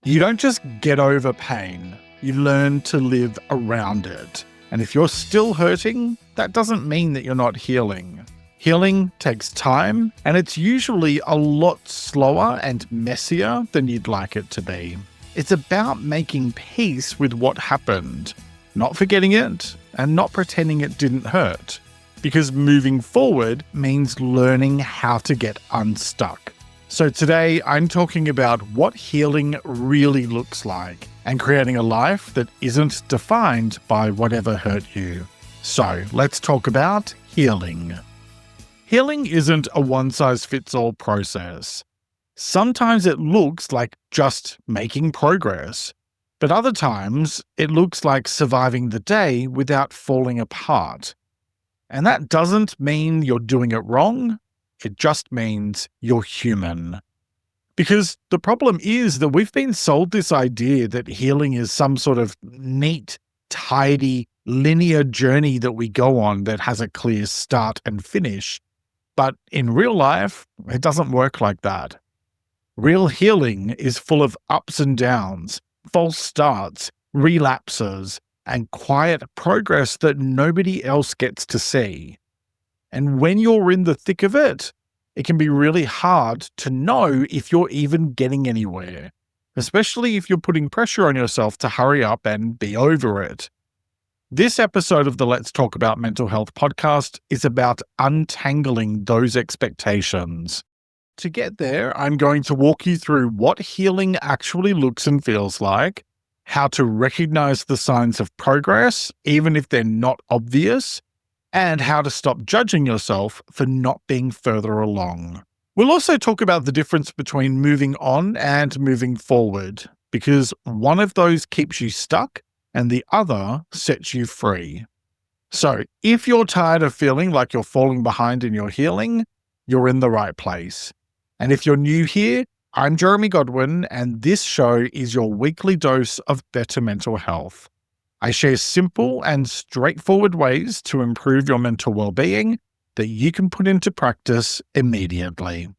You don't just get over pain, you learn to live around it. And if you're still hurting, that doesn't mean that you're not healing. Healing takes time, and it's usually a lot slower and messier than you'd like it to be. It's about making peace with what happened, not forgetting it, and not pretending it didn't hurt. Because moving forward means learning how to get unstuck. So today, I'm talking about what healing really looks like and creating a life that isn't defined by whatever hurt you. So let's talk about healing. Healing isn't a one-size-fits-all process. Sometimes it looks like just making progress, but other times it looks like surviving the day without falling apart. And that doesn't mean you're doing it wrong. It just means you're human. Because the problem is that we've been sold this idea that healing is some sort of neat, tidy, linear journey that we go on that has a clear start and finish. But in real life, it doesn't work like that. Real healing is full of ups and downs, false starts, relapses, and quiet progress that nobody else gets to see. And when you're in the thick of it, it can be really hard to know if you're even getting anywhere, especially if you're putting pressure on yourself to hurry up and be over it. This episode of the Let's Talk About Mental Health podcast is about untangling those expectations. To get there, I'm going to walk you through what healing actually looks and feels like, how to recognize the signs of progress, even if they're not obvious, and how to stop judging yourself for not being further along. We'll also talk about the difference between moving on and moving forward, because one of those keeps you stuck and the other sets you free. So, if you're tired of feeling like you're falling behind in your healing, you're in the right place. And if you're new here, I'm Jeremy Godwin, and this show is your weekly dose of better mental health. I share simple and straightforward ways to improve your mental well-being that you can put into practice immediately.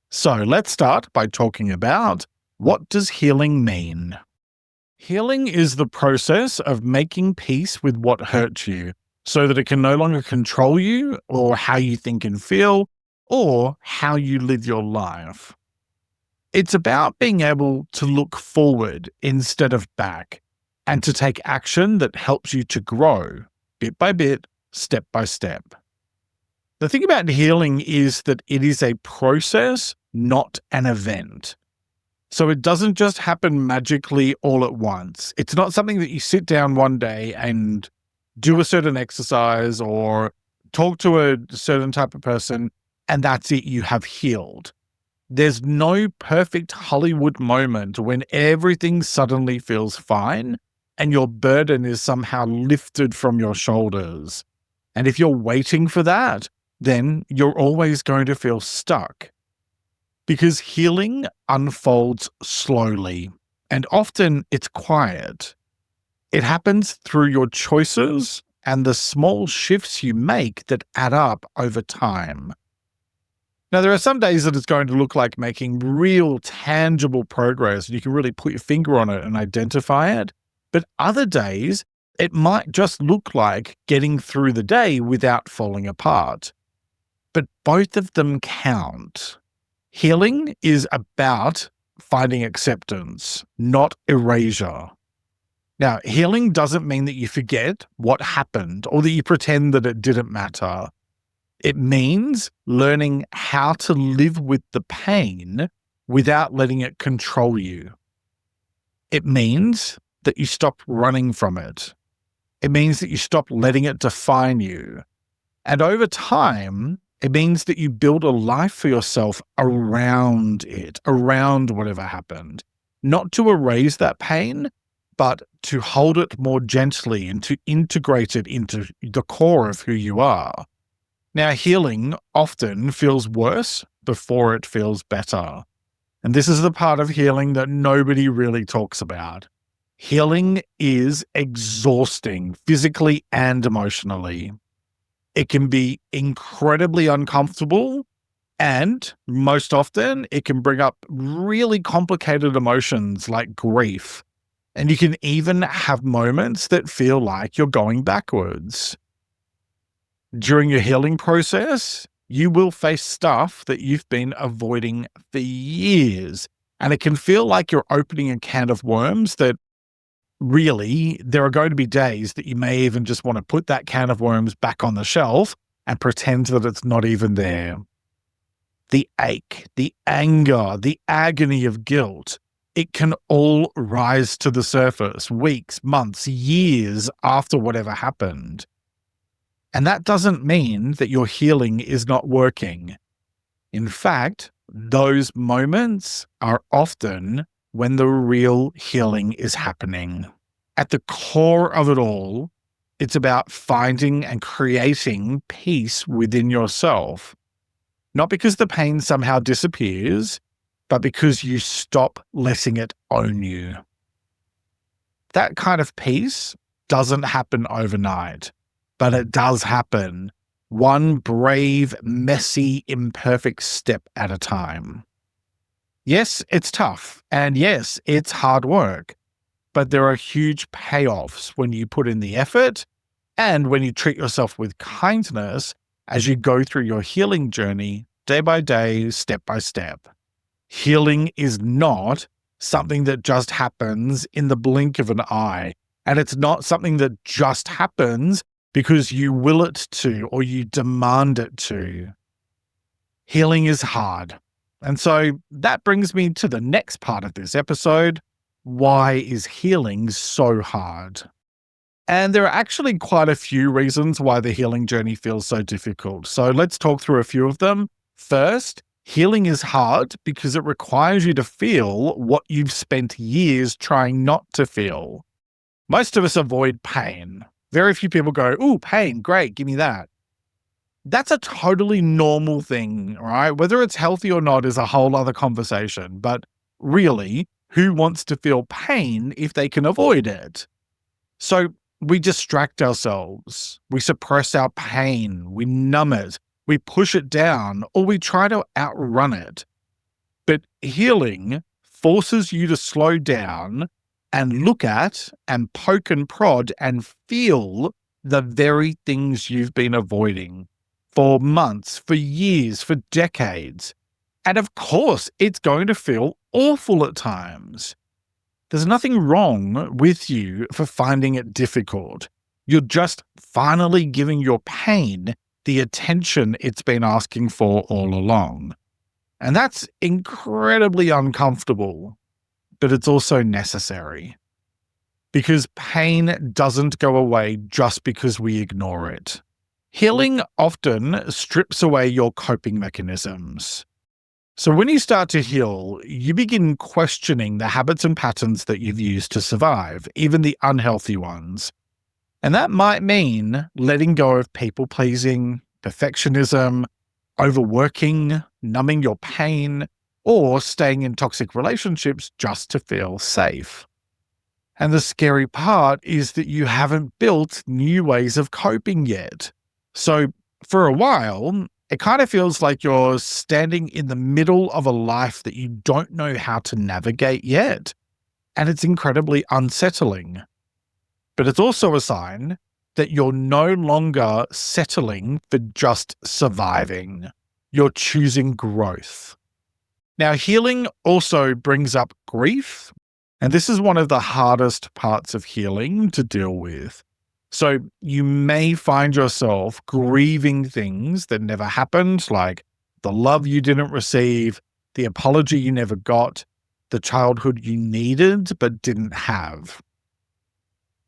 So let's start by talking about, what does healing mean? Healing is the process of making peace with what hurt you so that it can no longer control you or how you think and feel or how you live your life. It's about being able to look forward instead of back, and to take action that helps you to grow, bit by bit, step by step. The thing about healing is that it is a process, not an event. So it doesn't just happen magically all at once. It's not something that you sit down one day and do a certain exercise or talk to a certain type of person, and that's it, you have healed. There's no perfect Hollywood moment when everything suddenly feels fine and your burden is somehow lifted from your shoulders. And if you're waiting for that, then you're always going to feel stuck. Because healing unfolds slowly, and often it's quiet. It happens through your choices and the small shifts you make that add up over time. Now, there are some days that it's going to look like making real tangible progress, and you can really put your finger on it and identify it. But other days, it might just look like getting through the day without falling apart. But both of them count. Healing is about finding acceptance, not erasure. Now, healing doesn't mean that you forget what happened or that you pretend that it didn't matter. It means learning how to live with the pain without letting it control you. It means that you stop running from it. It means that you stop letting it define you. And over time, it means that you build a life for yourself around it, around whatever happened. Not to erase that pain, but to hold it more gently and to integrate it into the core of who you are. Now, healing often feels worse before it feels better. And this is the part of healing that nobody really talks about. Healing is exhausting, physically and emotionally. It can be incredibly uncomfortable, And most often, it can bring up really complicated emotions like grief. And you can even have moments that feel like you're going backwards. During your healing process, you will face stuff that you've been avoiding for years. And it can feel like you're opening a can of worms that really, there are going to be days that you may even just want to put that can of worms back on the shelf and pretend that it's not even there. The ache, the anger, the agony of guilt, it can all rise to the surface weeks, months, years after whatever happened. And that doesn't mean that your healing is not working. In fact, those moments are often when the real healing is happening. At the core of it all, it's about finding and creating peace within yourself. Not because the pain somehow disappears, but because you stop letting it own you. That kind of peace doesn't happen overnight, but it does happen one brave, messy, imperfect step at a time. Yes, it's tough, and yes, it's hard work, but there are huge payoffs when you put in the effort and when you treat yourself with kindness as you go through your healing journey day by day, step by step. Healing is not something that just happens in the blink of an eye, and it's not something that just happens because you will it to or you demand it to. Healing is hard. And so that brings me to the next part of this episode. Why is healing so hard? And there are actually quite a few reasons why the healing journey feels so difficult. So let's talk through a few of them. First, healing is hard because it requires you to feel what you've spent years trying not to feel. Most of us avoid pain. Very few people go, "Ooh, pain, great, give me that." That's a totally normal thing, right? Whether it's healthy or not is a whole other conversation. But really, who wants to feel pain if they can avoid it? So we distract ourselves. We suppress our pain. We numb it. We push it down, or we try to outrun it. But healing forces you to slow down and look at and poke and prod and feel the very things you've been avoiding for months, for years, for decades. And of course, it's going to feel awful at times. There's nothing wrong with you for finding it difficult. You're just finally giving your pain the attention it's been asking for all along. And that's incredibly uncomfortable, but it's also necessary. Because pain doesn't go away just because we ignore it. Healing often strips away your coping mechanisms. So when you start to heal, you begin questioning the habits and patterns that you've used to survive, even the unhealthy ones. And that might mean letting go of people-pleasing, perfectionism, overworking, numbing your pain, or staying in toxic relationships just to feel safe. And the scary part is that you haven't built new ways of coping yet. So for a while, it kind of feels like you're standing in the middle of a life that you don't know how to navigate yet. And it's incredibly unsettling. But it's also a sign that you're no longer settling for just surviving. You're choosing growth. Now, healing also brings up grief. And this is one of the hardest parts of healing to deal with. So you may find yourself grieving things that never happened, like the love you didn't receive, the apology you never got, the childhood you needed but didn't have.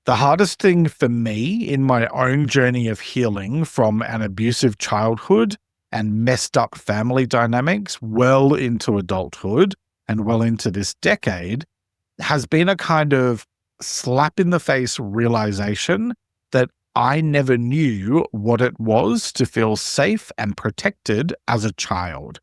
The hardest thing for me in my own journey of healing from an abusive childhood and messed up family dynamics well into adulthood and well into this decade has been a kind of slap in the face realization that I never knew what it was to feel safe and protected as a child.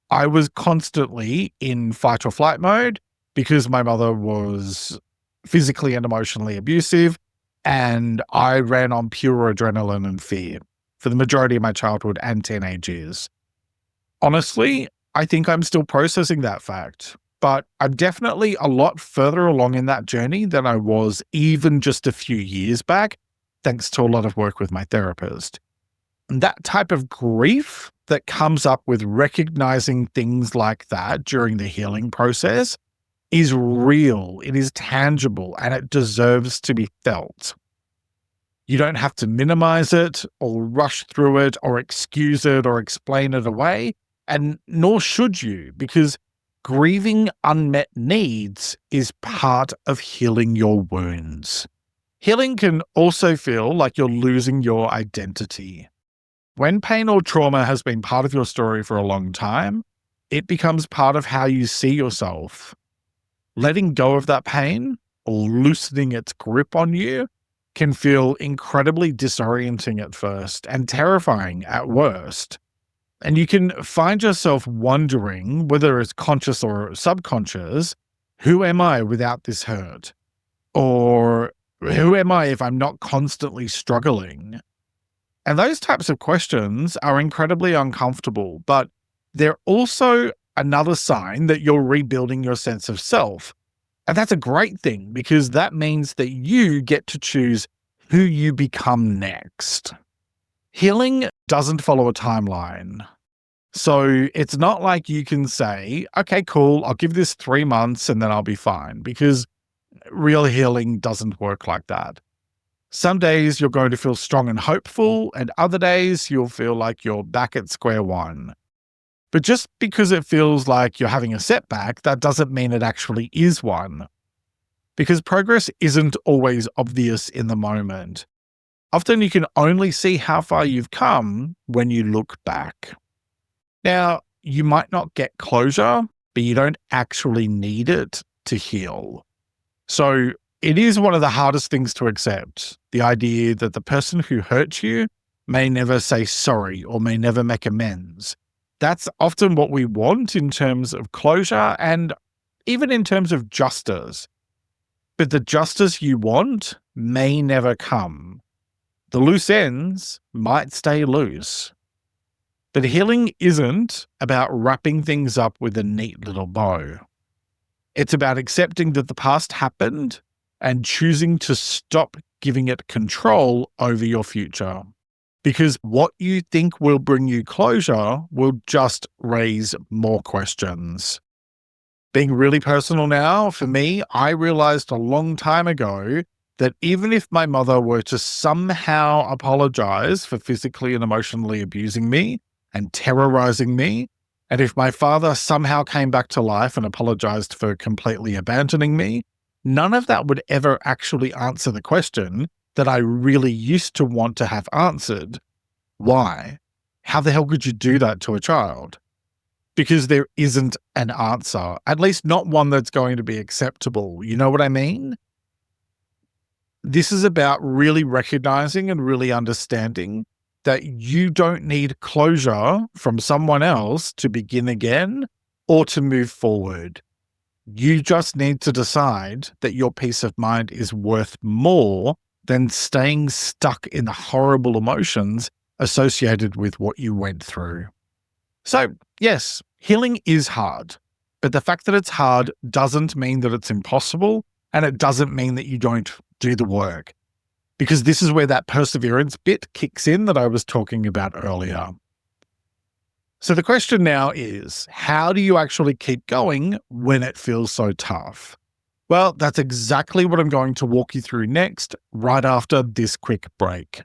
I was constantly in fight or flight mode because my mother was physically and emotionally abusive, and I ran on pure adrenaline and fear for the majority of my childhood and teenage years. Honestly, I think I'm still processing that fact, but I'm definitely a lot further along in that journey than I was even just a few years back, thanks to a lot of work with my therapist. And that type of grief that comes up with recognizing things like that during the healing process is real, it is tangible, and it deserves to be felt. You don't have to minimize it or rush through it or excuse it or explain it away, and nor should you, because grieving unmet needs is part of healing your wounds. Healing can also feel like you're losing your identity. When pain or trauma has been part of your story for a long time, it becomes part of how you see yourself. Letting go of that pain or loosening its grip on you can feel incredibly disorienting at first and terrifying at worst. And you can find yourself wondering, whether it's conscious or subconscious, who am I without this hurt? Or who am I if I'm not constantly struggling? And those types of questions are incredibly uncomfortable, but they're also another sign that you're rebuilding your sense of self. And that's a great thing, because that means that you get to choose who you become next. Healing doesn't follow a timeline. So it's not like you can say, okay, cool, I'll give this 3 months and then I'll be fine, because real healing doesn't work like that. Some days you're going to feel strong and hopeful, and other days you'll feel like you're back at square one. But just because it feels like you're having a setback, that doesn't mean it actually is one. Because progress isn't always obvious in the moment. Often you can only see how far you've come when you look back. Now, you might not get closure, but you don't actually need it to heal. So it is one of the hardest things to accept, the idea that the person who hurt you may never say sorry or may never make amends. That's often what we want in terms of closure and even in terms of justice. But the justice you want may never come. The loose ends might stay loose. But healing isn't about wrapping things up with a neat little bow. It's about accepting that the past happened and choosing to stop giving it control over your future. Because what you think will bring you closure will just raise more questions. Being really personal now, for me, I realized a long time ago that even if my mother were to somehow apologize for physically and emotionally abusing me and terrorizing me, and if my father somehow came back to life and apologized for completely abandoning me, none of that would ever actually answer the question that I really used to want to have answered. Why? How the hell could you do that to a child? Because there isn't an answer, at least not one that's going to be acceptable. You know what I mean? This is about really recognizing and really understanding that you don't need closure from someone else to begin again or to move forward. You just need to decide that your peace of mind is worth more than staying stuck in the horrible emotions associated with what you went through. So, yes, healing is hard, but the fact that it's hard doesn't mean that it's impossible, and it doesn't mean that you don't do the work. Because this is where that perseverance bit kicks in that I was talking about earlier. So the question now is, how do you actually keep going when it feels so tough? Well, that's exactly what I'm going to walk you through next, right after this quick break.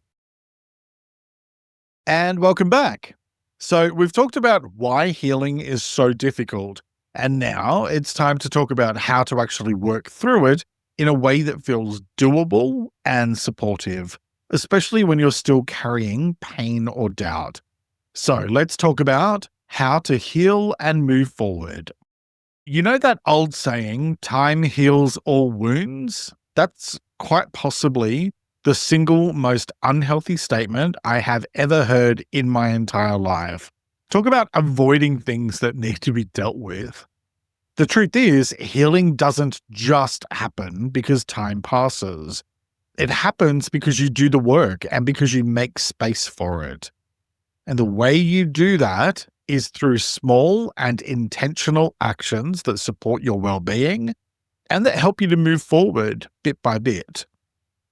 And welcome back. So we've talked about why healing is so difficult, and now it's time to talk about how to actually work through it in a way that feels doable and supportive, especially when you're still carrying pain or doubt. So let's talk about how to heal and move forward. You know that old saying, time heals all wounds? That's quite possibly the single most unhealthy statement I have ever heard in my entire life. Talk about avoiding things that need to be dealt with. The truth is, healing doesn't just happen because time passes. It happens because you do the work and because you make space for it. And the way you do that is through small and intentional actions that support your well-being and that help you to move forward bit by bit.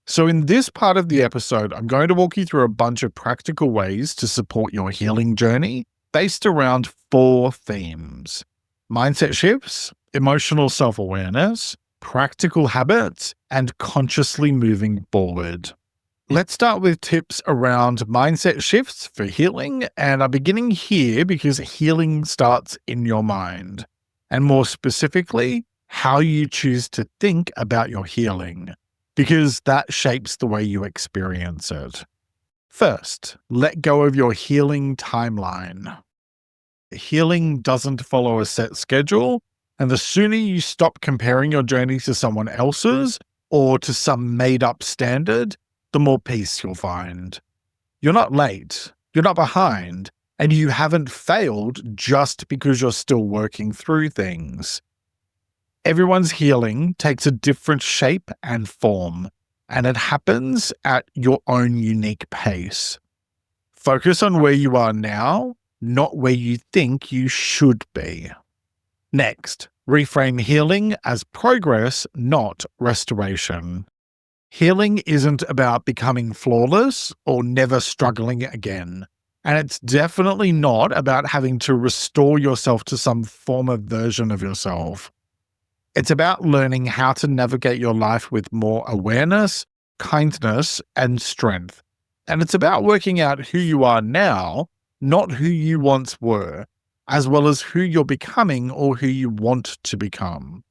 So in this part of the episode, I'm going to walk you through a bunch of practical ways to support your healing journey based around 4 themes: mindset shifts, emotional self-awareness, practical habits, and consciously moving forward. Let's start with tips around mindset shifts for healing, and I'm beginning here because healing starts in your mind, and more specifically, how you choose to think about your healing, because that shapes the way you experience it. First, let go of your healing timeline. Healing doesn't follow a set schedule, and the sooner you stop comparing your journey to someone else's or to some made-up standard, the more peace you'll find. You're not late, you're not behind, and you haven't failed just because you're still working through things. Everyone's healing takes a different shape and form, and it happens at your own unique pace. Focus on where you are now, not where you think you should be. Next, reframe healing as progress, not restoration. Healing isn't about becoming flawless or never struggling again, and it's definitely not about having to restore yourself to some former version of yourself. It's about learning how to navigate your life with more awareness, kindness, and strength. And it's about working out who you are now, not who you once were, as well as who you're becoming or who you want to become.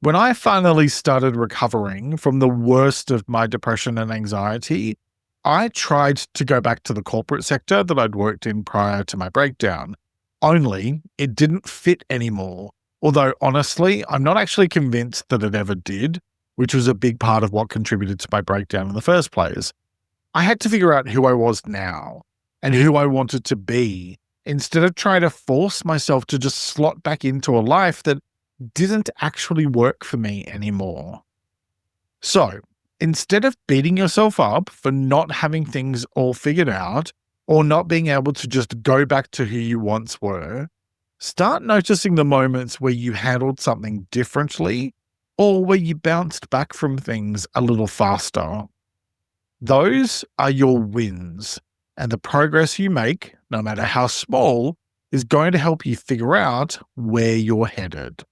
When I finally started recovering from the worst of my depression and anxiety, I tried to go back to the corporate sector that I'd worked in prior to my breakdown, only it didn't fit anymore. Although, honestly, I'm not actually convinced that it ever did, which was a big part of what contributed to my breakdown in the first place. I had to figure out who I was now and who I wanted to be, instead of trying to force myself to just slot back into a life that didn't actually work for me anymore. So, instead of beating yourself up for not having things all figured out or not being able to just go back to who you once were, start noticing the moments where you handled something differently or where you bounced back from things a little faster. Those are your wins, and the progress you make, no matter how small, is going to help you figure out where you're headed.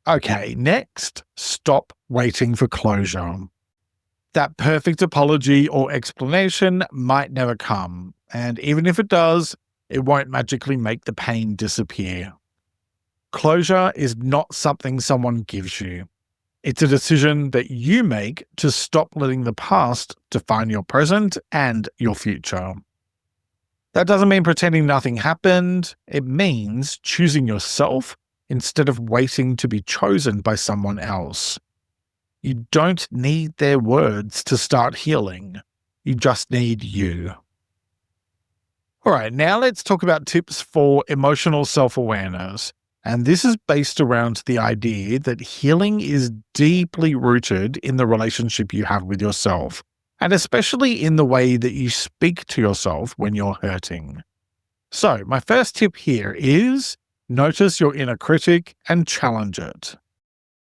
Okay, next, stop waiting for closure. That perfect apology or explanation might never come, and even if it does, it won't magically make the pain disappear. Closure is not something someone gives you. It's a decision that you make to stop letting the past define your present and your future. That doesn't mean pretending nothing happened. It means choosing yourself instead of waiting to be chosen by someone else. You don't need their words to start healing. You just need you. All right, now let's talk about tips for emotional self-awareness. And this is based around the idea that healing is deeply rooted in the relationship you have with yourself, and especially in the way that you speak to yourself when you're hurting. So, my first tip here is notice your inner critic and challenge it.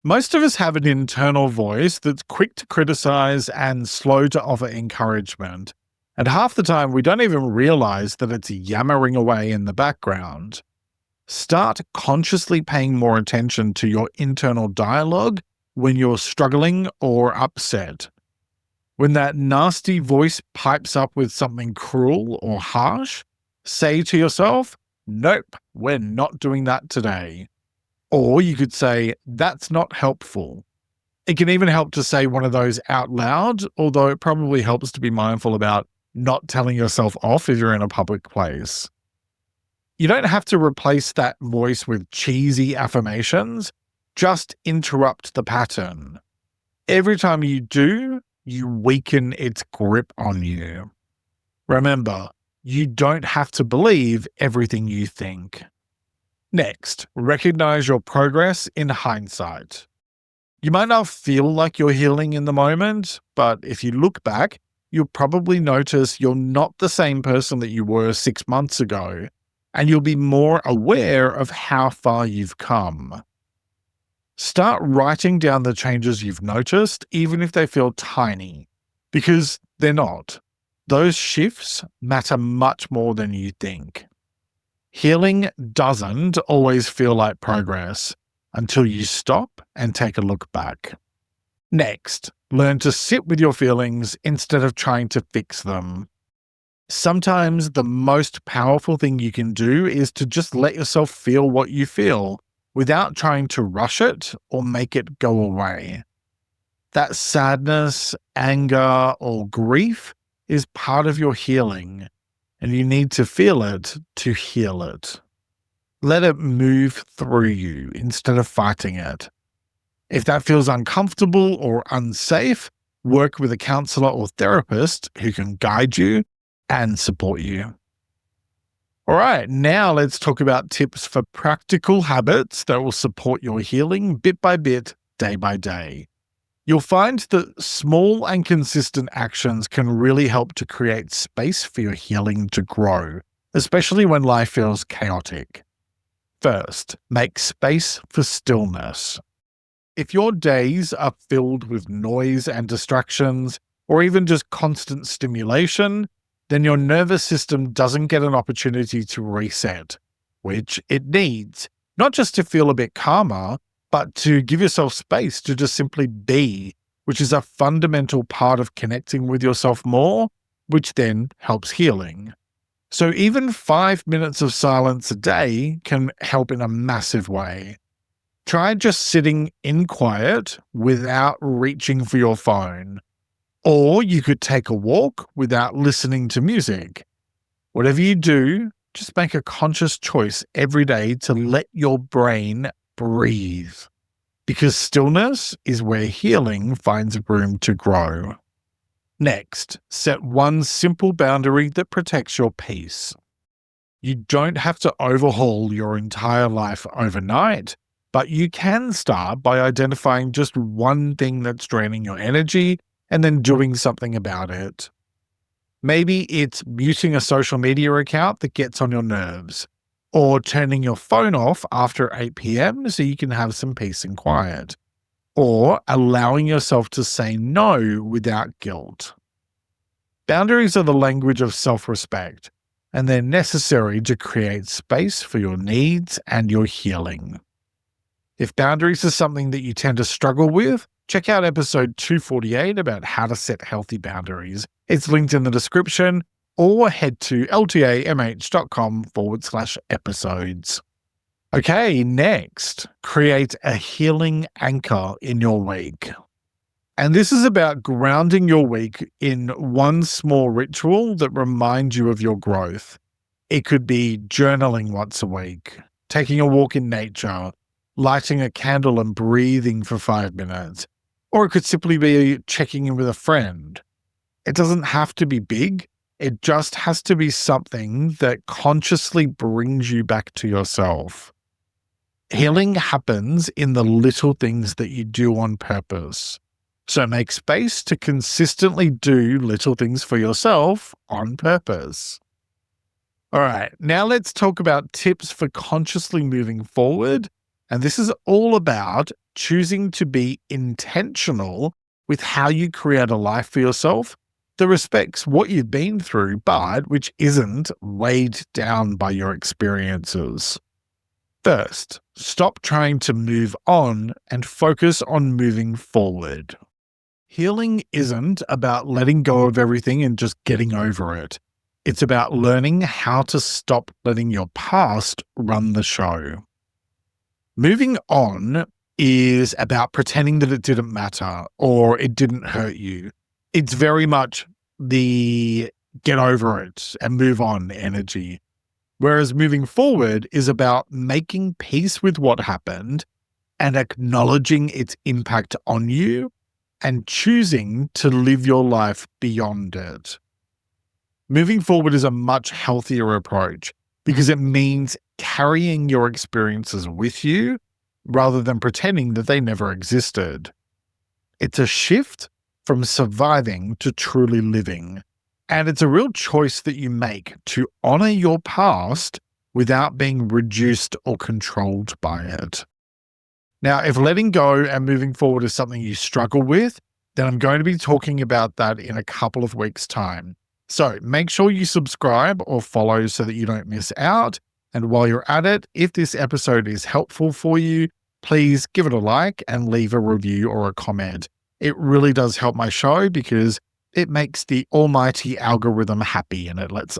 Most of us have an internal voice that's quick to criticize and slow to offer encouragement. And half the time, we don't even realize that it's yammering away in the background. Start consciously paying more attention to your internal dialogue when you're struggling or upset. When that nasty voice pipes up with something cruel or harsh, say to yourself, "Nope, we're not doing that today." Or you could say, "That's not helpful." It can even help to say one of those out loud, although it probably helps to be mindful about not telling yourself off if you're in a public place. You don't have to replace that voice with cheesy affirmations, just interrupt the pattern. Every time you do, you weaken its grip on you. Remember, you don't have to believe everything you think. Next, recognize your progress in hindsight. You might not feel like you're healing in the moment, but if you look back, you'll probably notice you're not the same person that you were 6 months ago. and you'll be more aware of how far you've come. Start writing down the changes you've noticed, even if they feel tiny, because they're not. Those shifts matter much more than you think. Healing doesn't always feel like progress until you stop and take a look back. Next, learn to sit with your feelings instead of trying to fix them. Sometimes the most powerful thing you can do is to just let yourself feel what you feel without trying to rush it or make it go away. That sadness, anger, or grief is part of your healing, and you need to feel it to heal it. Let it move through you instead of fighting it. If that feels uncomfortable or unsafe, work with a counselor or therapist who can guide you and support you. All right, now let's talk about tips for practical habits that will support your healing bit by bit, day by day. You'll find that small and consistent actions can really help to create space for your healing to grow, especially when life feels chaotic. First, make space for stillness. If your days are filled with noise and distractions, or even just constant stimulation, then your nervous system doesn't get an opportunity to reset, which it needs, not just to feel a bit calmer, but to give yourself space to just simply be, which is a fundamental part of connecting with yourself more, which then helps healing. So even 5 minutes of silence a day can help in a massive way. Try just sitting in quiet without reaching for your phone. Or you could take a walk without listening to music. Whatever you do, just make a conscious choice every day to let your brain breathe. Because stillness is where healing finds room to grow. Next, set one simple boundary that protects your peace. You don't have to overhaul your entire life overnight, but you can start by identifying just one thing that's draining your energy and then doing something about it. Maybe it's muting a social media account that gets on your nerves, or turning your phone off after 8 p.m. so you can have some peace and quiet, or allowing yourself to say no without guilt. Boundaries are the language of self-respect, and they're necessary to create space for your needs and your healing. If boundaries are something that you tend to struggle with, check out episode 248 about how to set healthy boundaries. It's linked in the description, or head to ltamh.com/episodes. Okay, next, create a healing anchor in your week. And this is about grounding your week in one small ritual that reminds you of your growth. It could be journaling once a week, taking a walk in nature, lighting a candle and breathing for 5 minutes, or it could simply be checking in with a friend. It doesn't have to be big. It just has to be something that consciously brings you back to yourself. Healing happens in the little things that you do on purpose. So make space to consistently do little things for yourself on purpose. All right, now let's talk about tips for consciously moving forward. And this is all about choosing to be intentional with how you create a life for yourself that respects what you've been through, but which isn't weighed down by your experiences. First, stop trying to move on and focus on moving forward. Healing isn't about letting go of everything and just getting over it. It's about learning how to stop letting your past run the show. Moving on is about pretending that it didn't matter or it didn't hurt you. It's very much the get over it and move on energy. Whereas moving forward is about making peace with what happened and acknowledging its impact on you and choosing to live your life beyond it. Moving forward is a much healthier approach because it means carrying your experiences with you rather than pretending that they never existed. It's a shift from surviving to truly living. And it's a real choice that you make to honor your past without being reduced or controlled by it. Now, if letting go and moving forward is something you struggle with, then I'm going to be talking about that in a couple of weeks' time. So make sure you subscribe or follow so that you don't miss out. And while you're at it, if this episode is helpful for you, please give it a like and leave a review or a comment. It really does help my show because it makes the almighty algorithm happy and it lets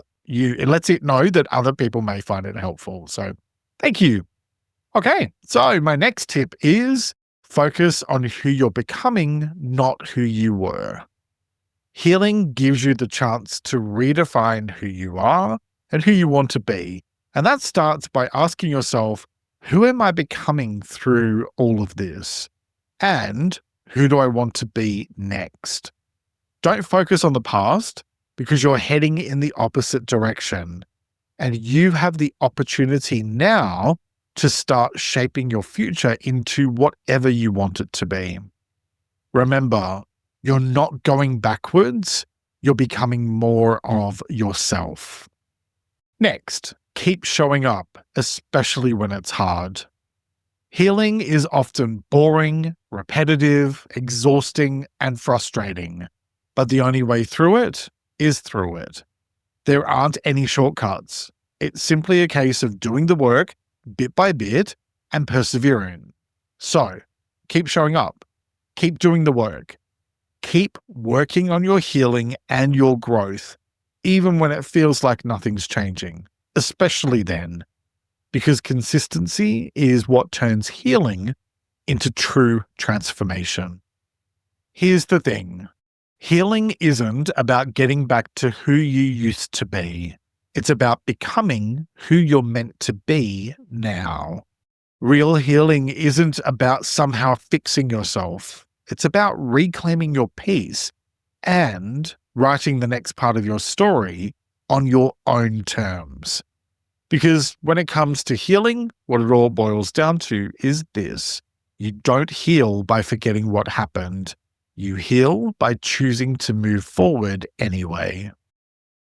it know that other people may find it helpful. So thank you. Okay, so my next tip is focus on who you're becoming, not who you were. Healing gives you the chance to redefine who you are and who you want to be. And that starts by asking yourself, who am I becoming through all of this? And who do I want to be next? Don't focus on the past because you're heading in the opposite direction. And you have the opportunity now to start shaping your future into whatever you want it to be. Remember, you're not going backwards, you're becoming more of yourself. Next, keep showing up, especially when it's hard. Healing is often boring, repetitive, exhausting, and frustrating, but the only way through it is through it. There aren't any shortcuts. It's simply a case of doing the work bit by bit and persevering. So, keep showing up, keep doing the work, keep working on your healing and your growth, even when it feels like nothing's changing, especially then, because consistency is what turns healing into true transformation. Here's the thing. Healing isn't about getting back to who you used to be. It's about becoming who you're meant to be now. Real healing isn't about somehow fixing yourself. It's about reclaiming your peace and writing the next part of your story on your own terms. Because when it comes to healing, what it all boils down to is this. You don't heal by forgetting what happened. You heal by choosing to move forward anyway.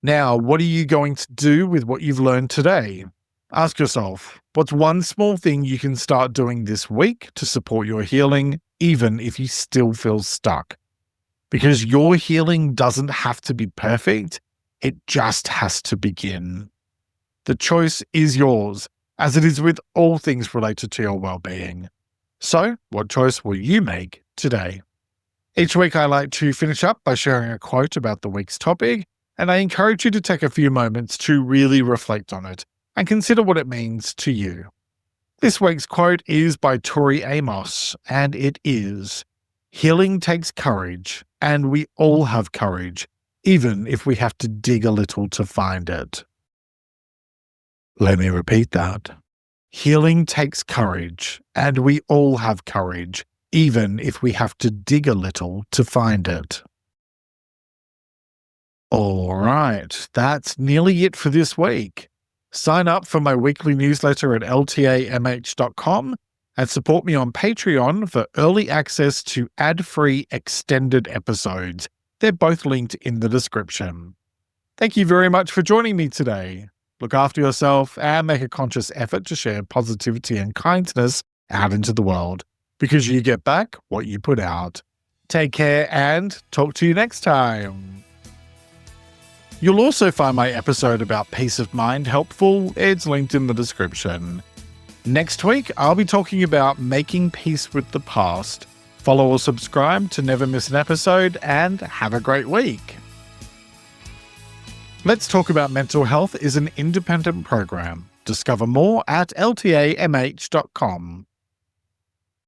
Now, what are you going to do with what you've learned today? Ask yourself, what's one small thing you can start doing this week to support your healing, even if you still feel stuck? Because your healing doesn't have to be perfect, it just has to begin. The choice is yours, as it is with all things related to your well-being. So, what choice will you make today? Each week I like to finish up by sharing a quote about the week's topic, and I encourage you to take a few moments to really reflect on it and consider what it means to you. This week's quote is by Tori Amos, and it is, "Healing takes courage, and we all have courage, even if we have to dig a little to find it." Let me repeat that. Healing takes courage, and we all have courage, even if we have to dig a little to find it. All right, that's nearly it for this week. Sign up for my weekly newsletter at ltamh.com and support me on Patreon for early access to ad-free extended episodes. They're both linked in the description. Thank you very much for joining me today. Look after yourself and make a conscious effort to share positivity and kindness out into the world, because you get back what you put out. Take care and talk to you next time. You'll also find my episode about peace of mind helpful. It's linked in the description. Next week, I'll be talking about making peace with the past. Follow or subscribe to never miss an episode, and have a great week. Let's Talk About Mental Health is an independent program. Discover more at ltamh.com.